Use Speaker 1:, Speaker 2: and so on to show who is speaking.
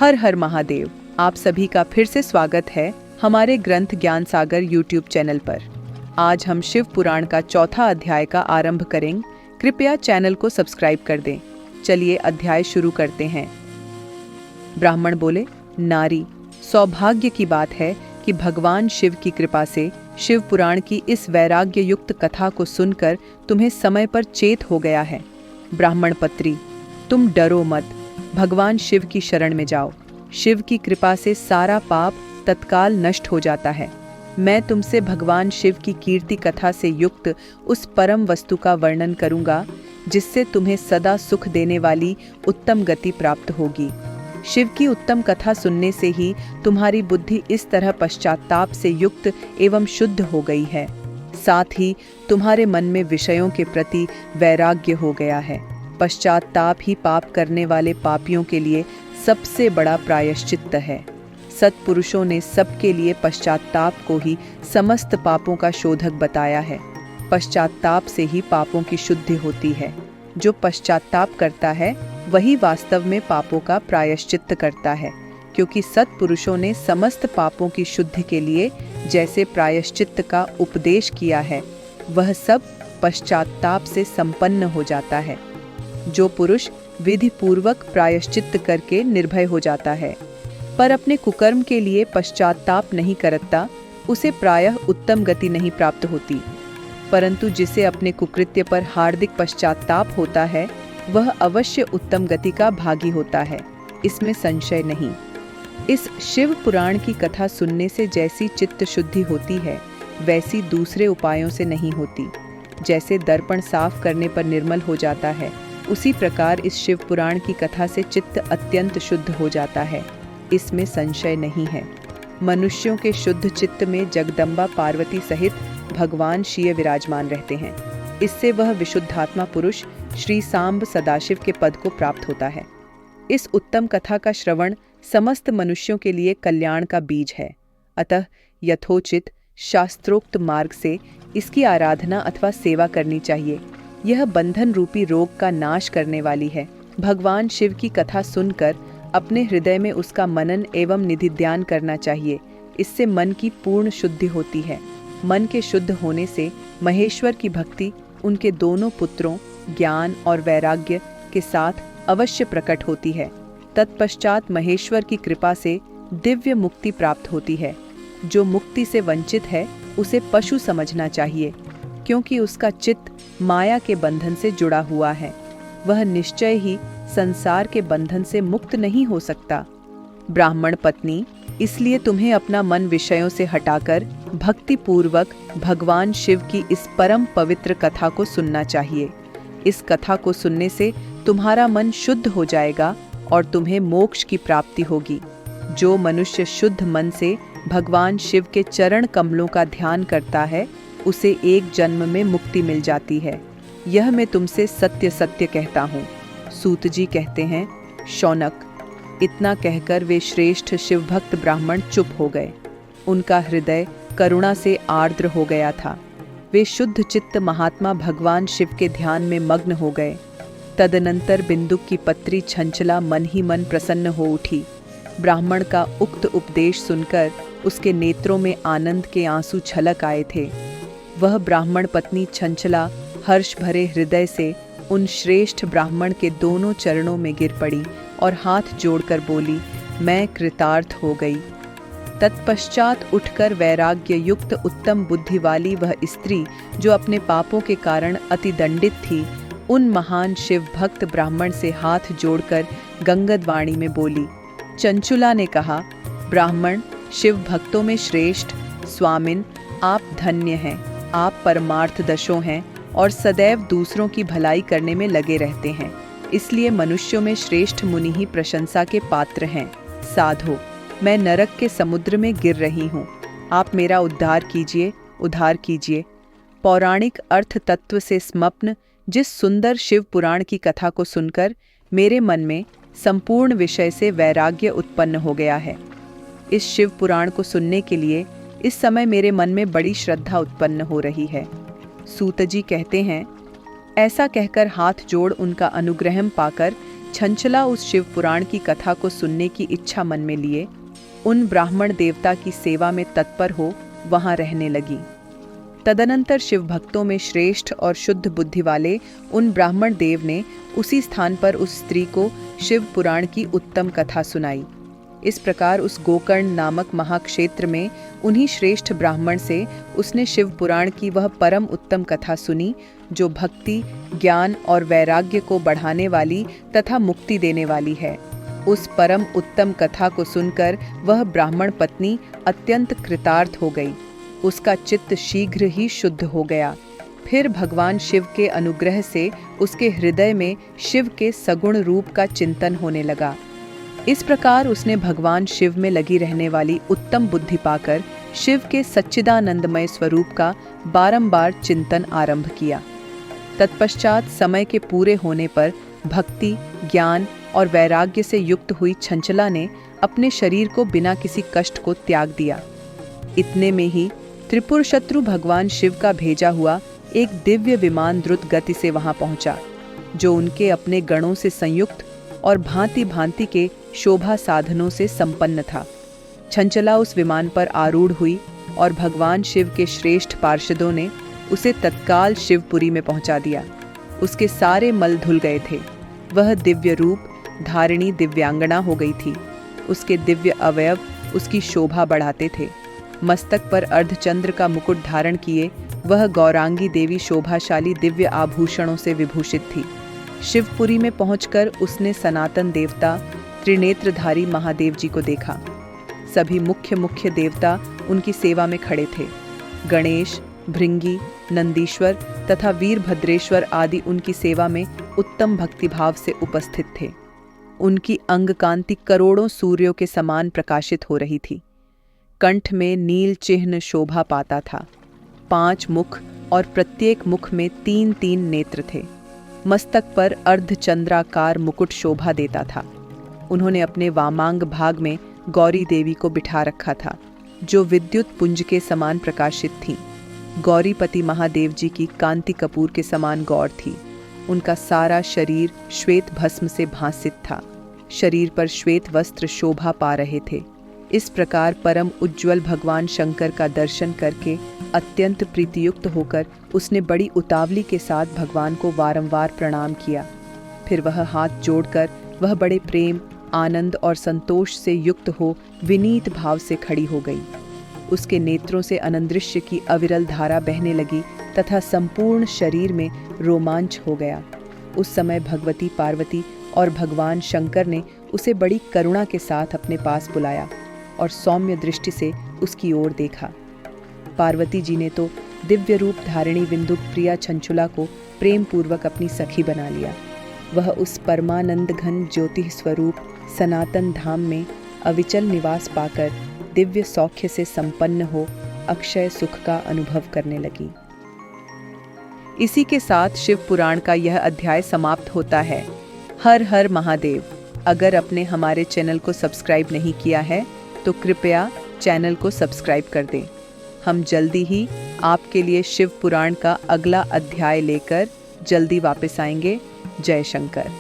Speaker 1: हर हर महादेव। आप सभी का फिर से स्वागत है हमारे ग्रंथ ज्ञान सागर यूट्यूब चैनल पर। आज हम शिव पुराण का चौथा अध्याय का आरंभ करेंगे। कृपया चैनल को सब्सक्राइब कर दें। चलिए अध्याय शुरू करते हैं। ब्राह्मण बोले, नारी, सौभाग्य की बात है कि भगवान शिव की कृपा से शिव पुराण की इस वैराग्य युक्त कथा को सुनकर तुम्हें समय पर चेत हो गया है। ब्राह्मण पत्री, तुम डरो मत, भगवान शिव की शरण में जाओ। शिव की कृपा से सारा पाप तत्काल नष्ट हो जाता है। मैं तुमसे भगवान शिव की कीर्ति कथा से युक्त उस परम वस्तु का वर्णन करूंगा जिससे तुम्हें सदा सुख देने वाली उत्तम गति प्राप्त होगी। शिव की उत्तम कथा सुनने से ही तुम्हारी बुद्धि इस तरह पश्चाताप से युक्त एवं शुद्ध हो गई है। साथ ही तुम्हारे मन में विषयों के प्रति वैराग्य हो गया है। पश्चाताप ही पाप करने वाले पापियों के लिए सबसे बड़ा प्रायश्चित्त है। सत्पुरुषों ने सबके लिए पश्चाताप को ही समस्त पापों का शोधक बताया है। पश्चाताप से ही पापों की शुद्धि होती है। जो पश्चाताप करता है वही वास्तव में पापों का प्रायश्चित्त करता है, क्योंकि सत्पुरुषों ने समस्त पापों की शुद्धि के लिए जैसे प्रायश्चित्त का उपदेश किया है, वह सब पश्चाताप से संपन्न हो जाता है। जो पुरुष विधि पूर्वक प्रायश्चित्त करके निर्भय हो जाता है पर अपने कुकर्म के लिए पश्चाताप नहीं करता, उसे प्रायः उत्तम गति नहीं प्राप्त होती। परंतु जिसे अपने कुकृत्य पर हार्दिक पश्चाताप होता है वह अवश्य उत्तम गति का भागी होता है, इसमें संशय नहीं। इस शिव पुराण की कथा सुनने से जैसी चित्त शुद्धि होती है वैसी दूसरे उपायों से नहीं होती। जैसे दर्पण साफ करने पर निर्मल हो जाता है, उसी प्रकार इस शिव पुराण की कथा से चित्त अत्यंत शुद्ध हो जाता है, इसमें संशय नहीं है। मनुष्यों के शुद्ध चित्त में जगदम्बा पार्वती सहित भगवान शिव विराजमान रहते हैं। इससे वह विशुद्धात्मा पुरुष श्री सांब सदाशिव के पद को प्राप्त होता है। इस उत्तम कथा का श्रवण समस्त मनुष्यों के लिए कल्याण का बीज है। अतः यथोचित शास्त्रोक्त मार्ग से इसकी आराधना अथवा सेवा करनी चाहिए। यह बंधन रूपी रोग का नाश करने वाली है। भगवान शिव की कथा सुनकर अपने हृदय में उसका मनन एवं निधिध्यान करना चाहिए। इससे मन की पूर्ण शुद्धि होती है। मन के शुद्ध होने से महेश्वर की भक्ति उनके दोनों पुत्रों ज्ञान और वैराग्य के साथ अवश्य प्रकट होती है। तत्पश्चात महेश्वर की कृपा से दिव्य मुक्ति प्राप्त होती है। जो मुक्ति से वंचित है उसे पशु समझना चाहिए, क्योंकि उसका चित्त माया के बंधन से जुड़ा हुआ है। वह निश्चय ही संसार के बंधन से मुक्त नहीं हो सकता। ब्राह्मण पत्नी, इसलिए तुम्हें अपना मन विषयों से हटाकर भक्ति पूर्वक भगवान शिव की इस परम पवित्र कथा को सुनना चाहिए। इस कथा को सुनने से तुम्हारा मन शुद्ध हो जाएगा और तुम्हें मोक्ष की प्राप्ति होगी। जो मनुष्य शुद्ध मन से भगवान शिव के चरण कमलों का ध्यान करता है उसे एक जन्म में मुक्ति मिल जाती है। यह मैं तुमसे सत्य सत्य कहता हूँ। सूत जी कहते हैं, शौनक। इतना कहकर वे श्रेष्ठ शिव भक्त ब्राह्मण चुप हो गए। उनका हृदय करुणा से आर्द्र हो गया था। वे शुद्ध चित्त महात्मा भगवान शिव के ध्यान में मग्न हो गए। तदनंतर बिंदुक की पत्री छंचला मन ही मन प्रसन्न हो उठी। ब्राह्मण का उक्त उपदेश सुनकर उसके नेत्रों में आनंद के आंसू छलक आए थे। वह ब्राह्मण पत्नी छंचला हर्ष भरे हृदय से उन श्रेष्ठ ब्राह्मण के दोनों चरणों में गिर पड़ी और हाथ जोड़कर बोली, मैं कृतार्थ हो गई। तत्पश्चात उठकर वैराग्य युक्त उत्तम बुद्धि वाली वह स्त्री जो अपने पापों के कारण अति दंडित थी, उन महान शिव भक्त ब्राह्मण से हाथ जोड़कर गंगद वाणी में बोली। चंचुला ने कहा, ब्राह्मण शिव भक्तों में श्रेष्ठ स्वामिन, आप धन्य हैं। आप परमार्थदशों हैं और सदैव दूसरों की भलाई करने में लगे रहते हैं। इसलिए मनुष्यों में श्रेष्ठ मुनि ही प्रशंसा के पात्र हैं। साधो, मैं नरक के समुद्र में गिर रही हूँ। आप मेरा उद्धार कीजिए, उद्धार कीजिए। पौराणिक अर्थ तत्व से स्मप्न जिस सुंदर शिव पुराण की कथा को सुनकर मेरे मन में संपूर्ण विषय से वैराग्य उत्पन्न हो गया है। इस शिव पुराण को सुनने के लिए इस समय मेरे मन में बड़ी श्रद्धा उत्पन्न हो रही है। सूत जी कहते हैं, ऐसा कहकर हाथ जोड़ उनका अनुग्रह पाकर छंचला उस शिव पुराण की कथा को सुनने की इच्छा मन में लिए उन ब्राह्मण देवता की सेवा में तत्पर हो वहां रहने लगी। तदनंतर शिव भक्तों में श्रेष्ठ और शुद्ध बुद्धि वाले उन ब्राह्मण देव ने उसी स्थान पर उस स्त्री को शिव पुराण की उत्तम कथा सुनाई। इस प्रकार उस गोकर्ण नामक महाक्षेत्र में उन्हीं श्रेष्ठ ब्राह्मण से उसने शिव पुराण की वह परम उत्तम कथा सुनी, जो भक्ति, ज्ञान और वैराग्य को बढ़ाने वाली तथा मुक्ति देने वाली है। उस परम उत्तम कथा को सुनकर वह ब्राह्मण पत्नी अत्यंत कृतार्थ हो गई। उसका चित्त शीघ्र ही शुद्ध हो गया। फिर भगवान शिव के अनुग्रह से उसके हृदय में शिव के सगुण रूप का चिंतन होने लगा। इस प्रकार उसने भगवान शिव में लगी रहने वाली उत्तम बुद्धि पाकर शिव के सच्चिदानंदमय स्वरूप का बारंबार चिंतन आरंभ किया। तत्पश्चात समय के पूरे होने पर भक्ति, ज्ञान और वैराग्य से युक्त हुई छंचला ने अपने शरीर को बिना किसी कष्ट को त्याग दिया। इतने में ही त्रिपुर शत्रु भगवान शिव का भेजा हुआ एक दिव्य विमान द्रुत गति से वहां पहुंचा, जो उनके अपने गणों से संयुक्त और भांति भांति के शोभा साधनों से संपन्न था। छंचला उस विमान पर आरूढ़ हुई और भगवान शिव के श्रेष्ठ पार्षदों ने उसे तत्काल शिवपुरी में पहुंचा दिया। उसके सारे मल धुल गए थे। वह दिव्य रूप धारिणी दिव्यांगना हो गई थी। उसके दिव्य अवयव उसकी शोभा बढ़ाते थे। मस्तक पर अर्धचंद्र का मुकुट धारण किए वह गौरांगी देवी शोभाशाली दिव्य आभूषणों से विभूषित थी। शिवपुरी में पहुंचकर उसने सनातन देवता त्रिनेत्रधारी महादेव जी को देखा। सभी मुख्य देवता उनकी सेवा में खड़े थे। गणेश, भृंगी, नंदीश्वर तथा वीरभद्रेश्वर आदि उनकी सेवा में उत्तम भक्तिभाव से उपस्थित थे। उनकी अंग कांति करोड़ों सूर्यों के समान प्रकाशित हो रही थी। कंठ में नील चिह्न शोभा पाता था। 5 मुख और प्रत्येक मुख में 3-3 नेत्र थे। मस्तक पर अर्धचंद्राकार मुकुट शोभा देता था। उन्होंने अपने वामांग भाग में गौरी देवी को बिठा रखा था, जो विद्युत पुंज के समान प्रकाशित थी। गौरीपति महादेव जी की कांति कपूर के समान गौर थी। उनका सारा शरीर श्वेत भस्म से भासित था। शरीर पर श्वेत वस्त्र शोभा पा रहे थे। इस प्रकार परम उज्ज्वल भगवान शंकर का दर्शन करके अत्यंत प्रीतियुक्त होकर उसने बड़ी उतावली के साथ भगवान को वारंवार प्रणाम किया। फिर वह हाथ जोड़कर वह बड़े प्रेम, आनंद और संतोष से युक्त हो विनीत भाव से खड़ी हो गई। उसके नेत्रों से अनंदृश्य की अविरल धारा बहने लगी तथा संपूर्ण शरीर में रोमांच हो गया। उस समय भगवती पार्वती और भगवान शंकर ने उसे बड़ी करुणा के साथ अपने पास बुलाया और सौम्य दृष्टि से उसकी ओर देखा। पार्वती जी ने तो दिव्य रूप धारिणी विंदुक प्रिया छंचुला को प्रेम पूर्वक अपनी सखी बना लिया। वह उस परमानंद घन ज्योति स्वरूप सनातन धाम में अविचल निवास पाकर दिव्य सौख्य से संपन्न हो अक्षय सुख का अनुभव करने लगी। इसी के साथ शिव पुराण का यह अध्याय समाप्त होता है। हर हर महादेव। अगर आपने हमारे चैनल को सब्सक्राइब नहीं किया है तो कृपया चैनल को सब्सक्राइब कर दें। हम जल्दी ही आपके लिए शिव पुराण का अगला अध्याय लेकर जल्दी वापस आएंगे। जय शंकर।